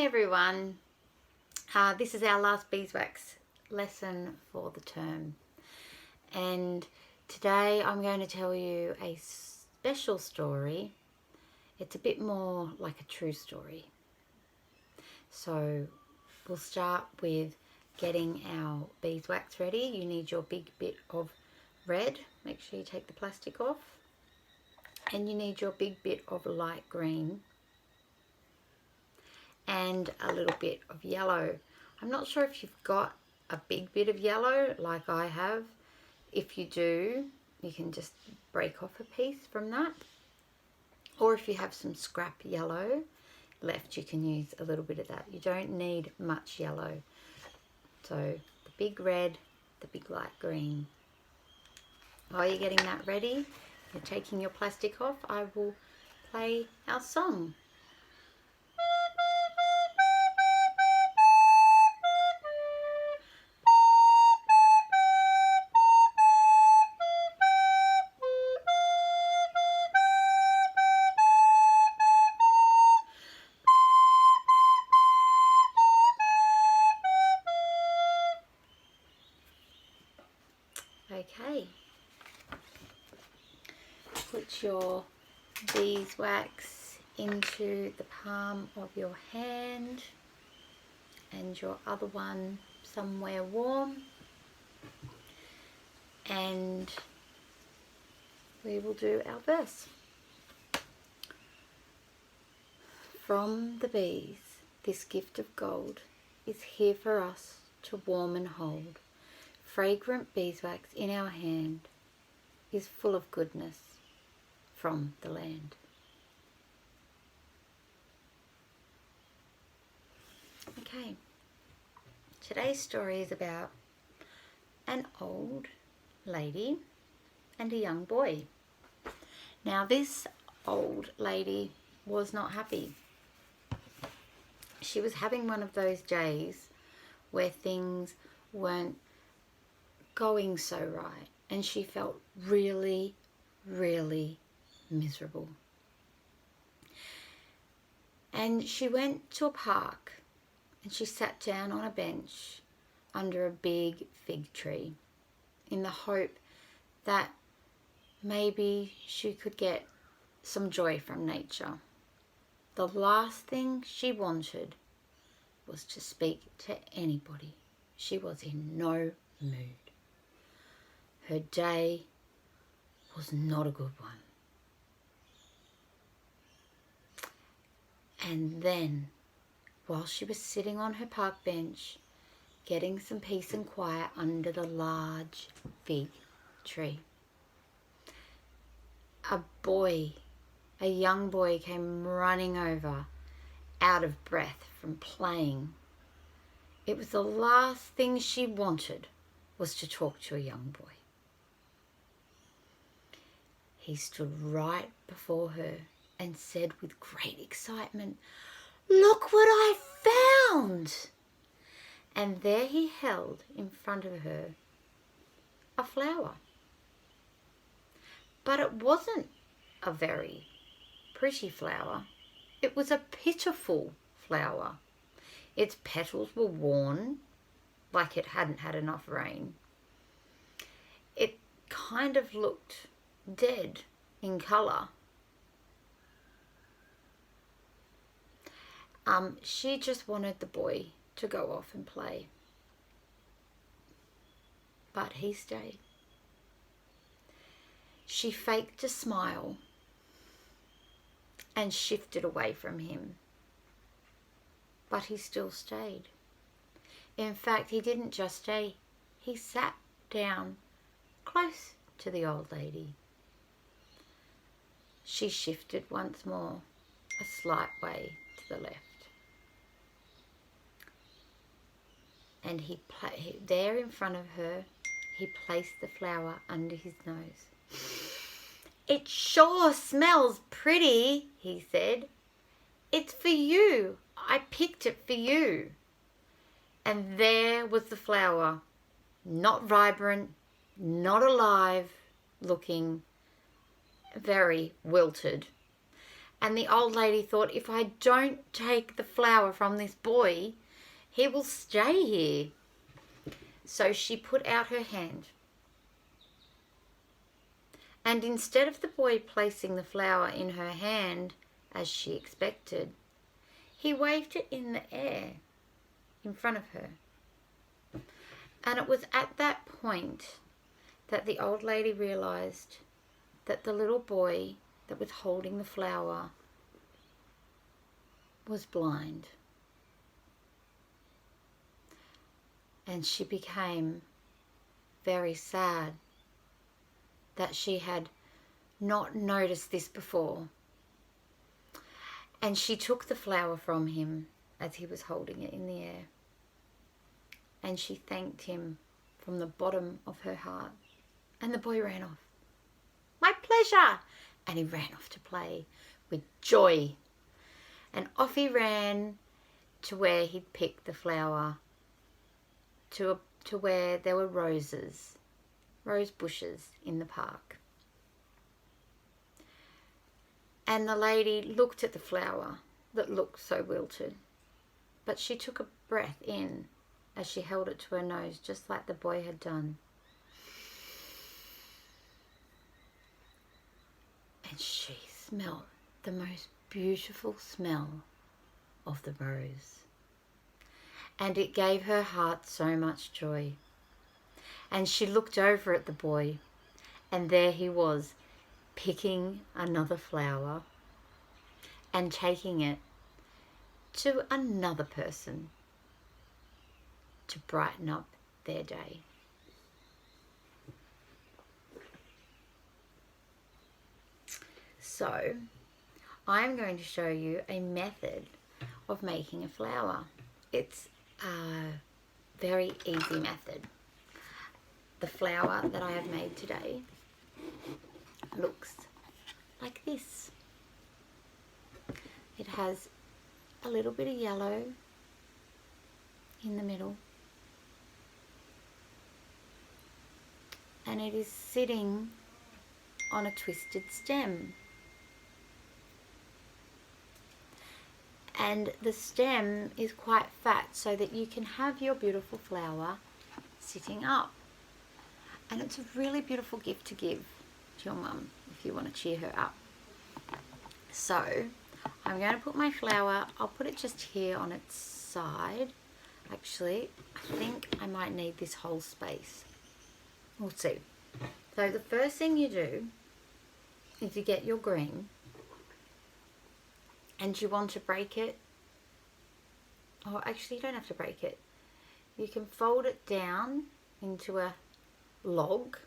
Hi everyone, this is our last beeswax lesson for the term, and today I'm going to tell you a special story. It's a bit more like a true story. So we'll start with getting our beeswax ready. You need your big bit of red, make sure you take the plastic off, and you need your big bit of light green and a little bit of yellow. I'm not sure if you've got a big bit of yellow like I have. If you do, you can just break off a piece from that. Or if you have some scrap yellow left, you can use a little bit of that. You don't need much yellow. So the big red, the big light green. While you're getting that ready, you're taking your plastic off, I will play our song. Okay, put your beeswax into the palm of your hand and your other one somewhere warm, and we will do our verse. From the bees, this gift of gold is here for us to warm and hold. Fragrant beeswax in our hand is full of goodness from the land. Okay, today's story is about an old lady and a young boy. Now this old lady was not happy. She was having one of those days where things weren't going so right, and she felt really, really miserable. And she went to a park and she sat down on a bench under a big fig tree in the hope that maybe she could get some joy from nature. The last thing she wanted was to speak to anybody. She was in no mood. Her day was not a good one. And then, while she was sitting on her park bench, getting some peace and quiet under the large fig tree, a young boy came running over, out of breath from playing. It was the last thing she wanted, was to talk to a young boy. He stood right before her and said with great excitement, "Look what I found!" And there he held in front of her a flower. But it wasn't a very pretty flower. It was a pitiful flower. Its petals were worn, like it hadn't had enough rain. It kind of looked dead in colour. She just wanted the boy to go off and play. But he stayed. She faked a smile and shifted away from him. But he still stayed. In fact, he didn't just stay, he sat down close to the old lady. She shifted once more, a slight way to the left. And there in front of her, he placed the flower under his nose. "It sure smells pretty," he said. "It's for you. I picked it for you." And there was the flower, not vibrant, not alive looking, very wilted. And the old lady thought, if I don't take the flower from this boy, he will stay here. So she put out her hand. And instead of the boy placing the flower in her hand, as she expected, he waved it in the air in front of her. And it was at that point that the old lady realized that the little boy that was holding the flower was blind. And she became very sad that she had not noticed this before. And she took the flower from him as he was holding it in the air. And she thanked him from the bottom of her heart. And the boy ran off. My pleasure! And he ran off to play with joy. And off he ran to where he'd picked the flower, to where there were rose bushes in the park. And the lady looked at the flower that looked so wilted, but she took a breath in as she held it to her nose, just like the boy had done. And she smelled the most beautiful smell of the rose. And it gave her heart so much joy. And she looked over at the boy, and there he was, picking another flower and taking it to another person to brighten up their day. So, I'm going to show you a method of making a flower. It's a very easy method. The flower that I have made today looks like this. It has a little bit of yellow in the middle, and it is sitting on a twisted stem. And the stem is quite fat so that you can have your beautiful flower sitting up. And it's a really beautiful gift to give to your mum if you want to cheer her up. So I'm going to put my flower, I'll put it just here on its side. Actually, I think I might need this whole space. We'll see. So the first thing you do is you get your green, and you want to break it, or actually you don't have to break it. You can fold it down into a log,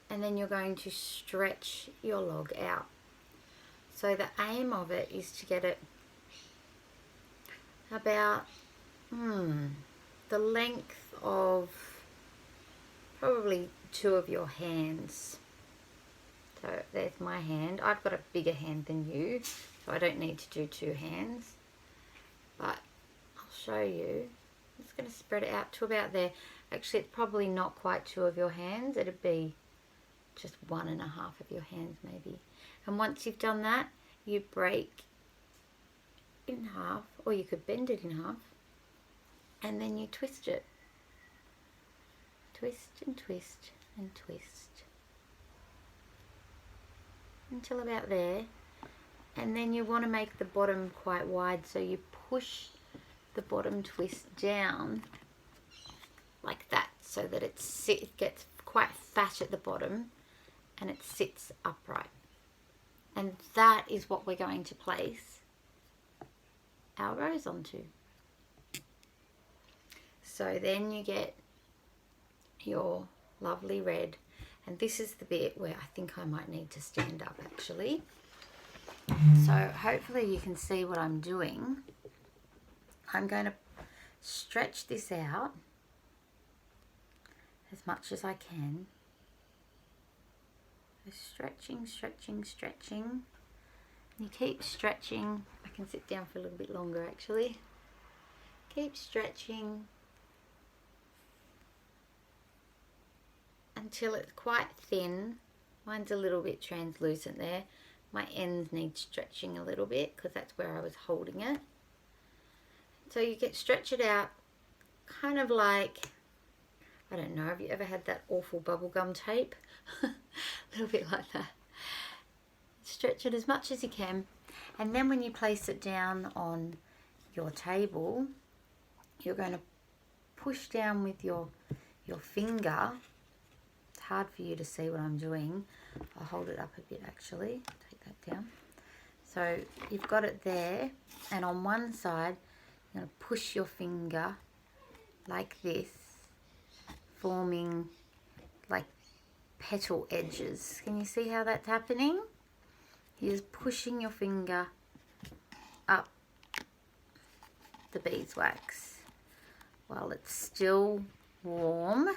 and then you're going to stretch your log out. So the aim of it is to get it about the length of probably 2 of your hands. So there's my hand. I've got a bigger hand than you, so I don't need to do 2 hands. But I'll show you. I'm just going to spread it out to about there. Actually, it's probably not quite 2 of your hands. It'd be just 1.5 of your hands maybe. And once you've done that, you break in half, or you could bend it in half, and then you twist it. Twist and twist and twist until about there. And then you want to make the bottom quite wide, so you push the bottom twist down like that, so that it gets quite fat at the bottom and it sits upright. And that is what we're going to place our rose onto. So then you get your lovely red, and this is the bit where I think I might need to stand up actually. So hopefully you can see what I'm doing. I'm going to stretch this out as much as I can. So stretching, stretching, stretching. You keep stretching. I can sit down for a little bit longer actually. Keep stretching until it's quite thin. Mine's a little bit translucent there, My ends need stretching a little bit because that's where I was holding it. So you stretch it out kind of like, I don't know, have you ever had that awful bubblegum tape? A little bit like that. Stretch it as much as you can, and then when you place it down on your table, you're going to push down with your finger. It's hard for you to see what I'm doing. I'll hold it up a bit actually. Take that down. So you've got it there, and on one side you're going to push your finger like this, forming like petal edges. Can you see how that's happening? You're just pushing your finger up the beeswax while it's still warm.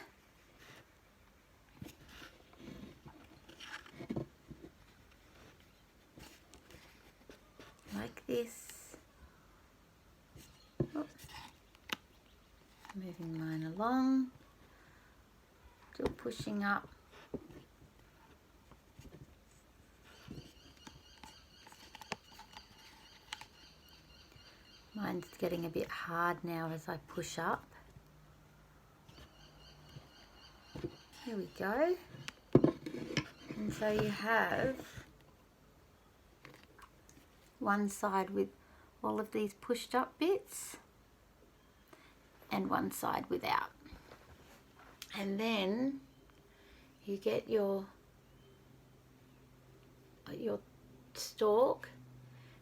Like this. Oops. Moving mine along. Still pushing up. Mine's getting a bit hard now as I push up. Here we go. And so you have one side with all of these pushed up bits and one side without. And then you get your stalk,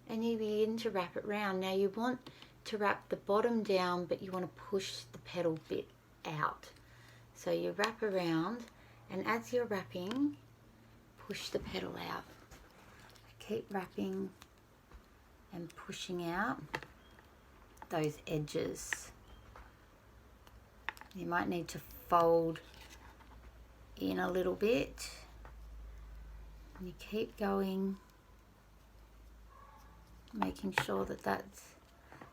and you begin to wrap it round. Now you want to wrap the bottom down, but you want to push the petal bit out. So you wrap around, and as you're wrapping, push the petal out. Keep wrapping and pushing out those edges. You might need to fold in a little bit. And you keep going, making sure that that's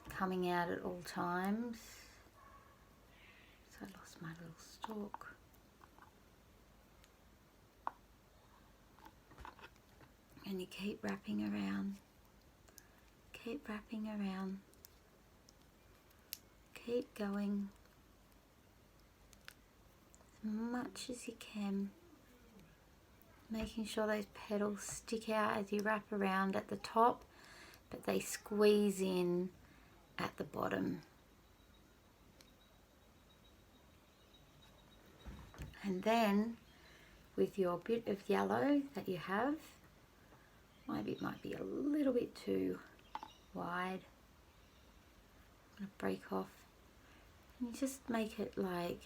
coming out at all times. So I lost my little stalk. And you keep wrapping around, keep wrapping around, keep going as much as you can, making sure those petals stick out as you wrap around at the top, but they squeeze in at the bottom. And then with your bit of yellow that you have, maybe it might be a little bit too wide. I'm going to break off, and you just make it like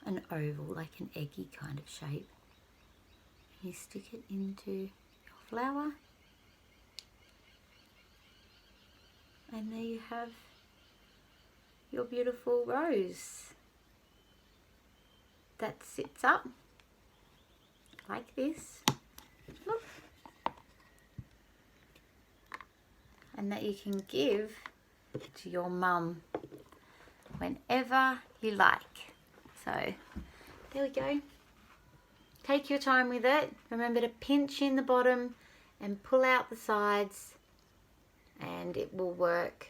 an oval, like an eggy kind of shape. And you stick it into your flower, and there you have your beautiful rose that sits up like this. Look. And that you can give to your mum whenever you like. So there we go. Take your time with it. Remember to pinch in the bottom and pull out the sides, and it will work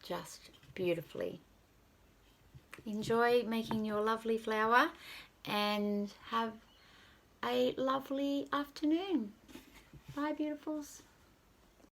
just beautifully. Enjoy making your lovely flower and have a lovely afternoon. Bye, beautifuls.